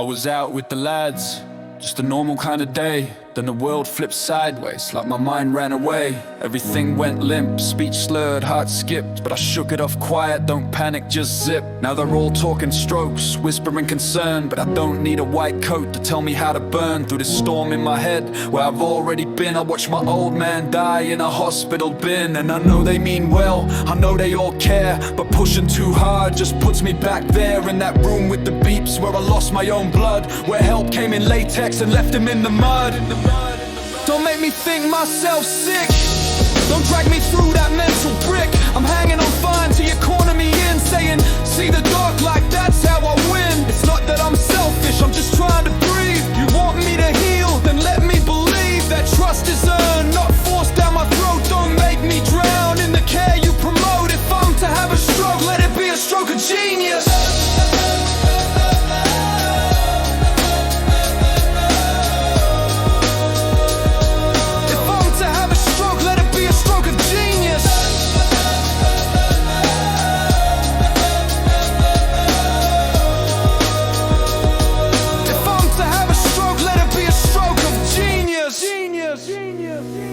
was out with the lads, just a normal kind of day. Then the world flipped sideways, like my mind ran away. Everything went limp, speech slurred, heart skipped. But I shook it off quiet, don't panic, just zip. Now they're all talking strokes, whispering concern. But I don't need a white coat to tell me how to burn through this storm in my head, where I've already been. I watched my old man die in a hospital bin. And I know they mean well, I know they all care, but pushing too hard just puts me back there in that room with the beeps, where I lost my own blood, where help came in latex and left him in the mud. Don't make me think myself sick, don't drag me through that mental brick. I'm hanging on fine till you corner me in, saying, see the dark light, that's how I win. It's not that I'm selfish, I'm just trying to breathe. You want me to heal, then let me believe that trust is earned, not forced down my throat. Don't make me drown in the care you promote. If I'm to have a stroke, let it be a stroke of genius.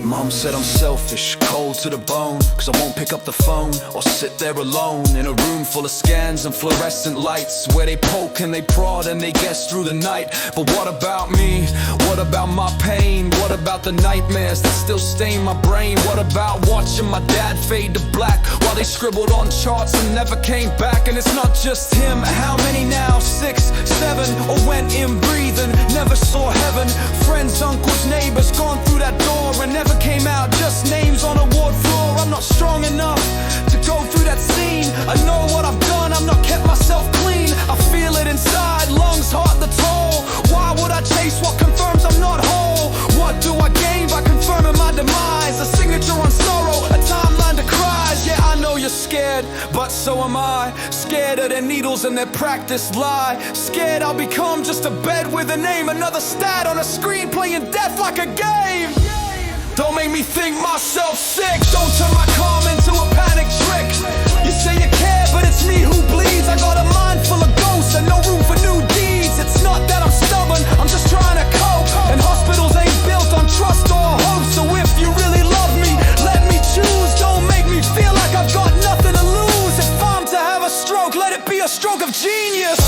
Mom said I'm selfish, cold to the bone, cause I won't pick up the phone or sit there alone in a room full of scans and fluorescent lights, where they poke and they prod and they guess through the night. But what about me? What about my pain? What about the nightmares that still stain my brain? What about watching my dad fade to black while they scribbled on charts and never came back? And it's not just him, how many now? 6, 7, or went in breathing, never saw heaven. Friends, uncles, neighbors, gone through that door and never came out, just names on a ward floor. I'm not strong enough to go through that scene. I know what I've done, I've not kept myself clean. I feel it inside, lungs, heart, the toll. Why would I chase what confirms I'm not whole? What do I gain by confirming my demise? A signature on sorrow, a timeline to cries. Yeah, I know you're scared, but so am I. Scared of their needles and their practiced lie. Scared I'll become just a bed with a name, another stat on a screen playing death like a game. Don't make me think myself sick, don't turn my calm into a panic trick. You say you care, but it's me who bleeds. I got a mind full of ghosts and no room for new deeds. It's not that I'm stubborn, I'm just trying to cope. And hospitals ain't built on trust or hope. So if you really love me, let me choose. Don't make me feel like I've got nothing to lose. If I'm to have a stroke, let it be a stroke of genius.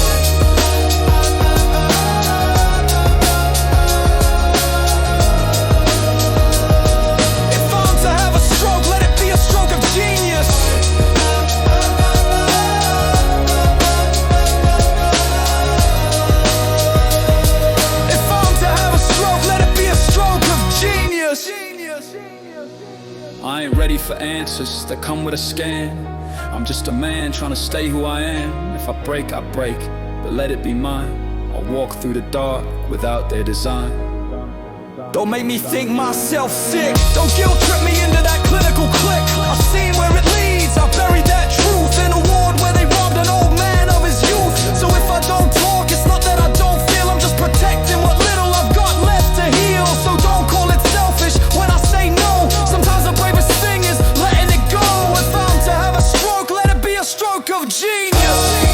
I ain't ready for answers that come with a scan. I'm just a man trying to stay who I am. If I break, I break, but let it be mine. I'll walk through the dark without their design. Don't make me think myself sick, don't guilt trip me into that clinical click. I've seen where it leads, I've buried that truth in a ward where they robbed an old man of his youth. So if I don't talk, it's not that I don't feel, I'm just protecting what little I've got left to heal. So don't call it selfish when I say no. Sometimes the bravest thing is letting it go. If I'm to have a stroke, let it be a stroke of genius.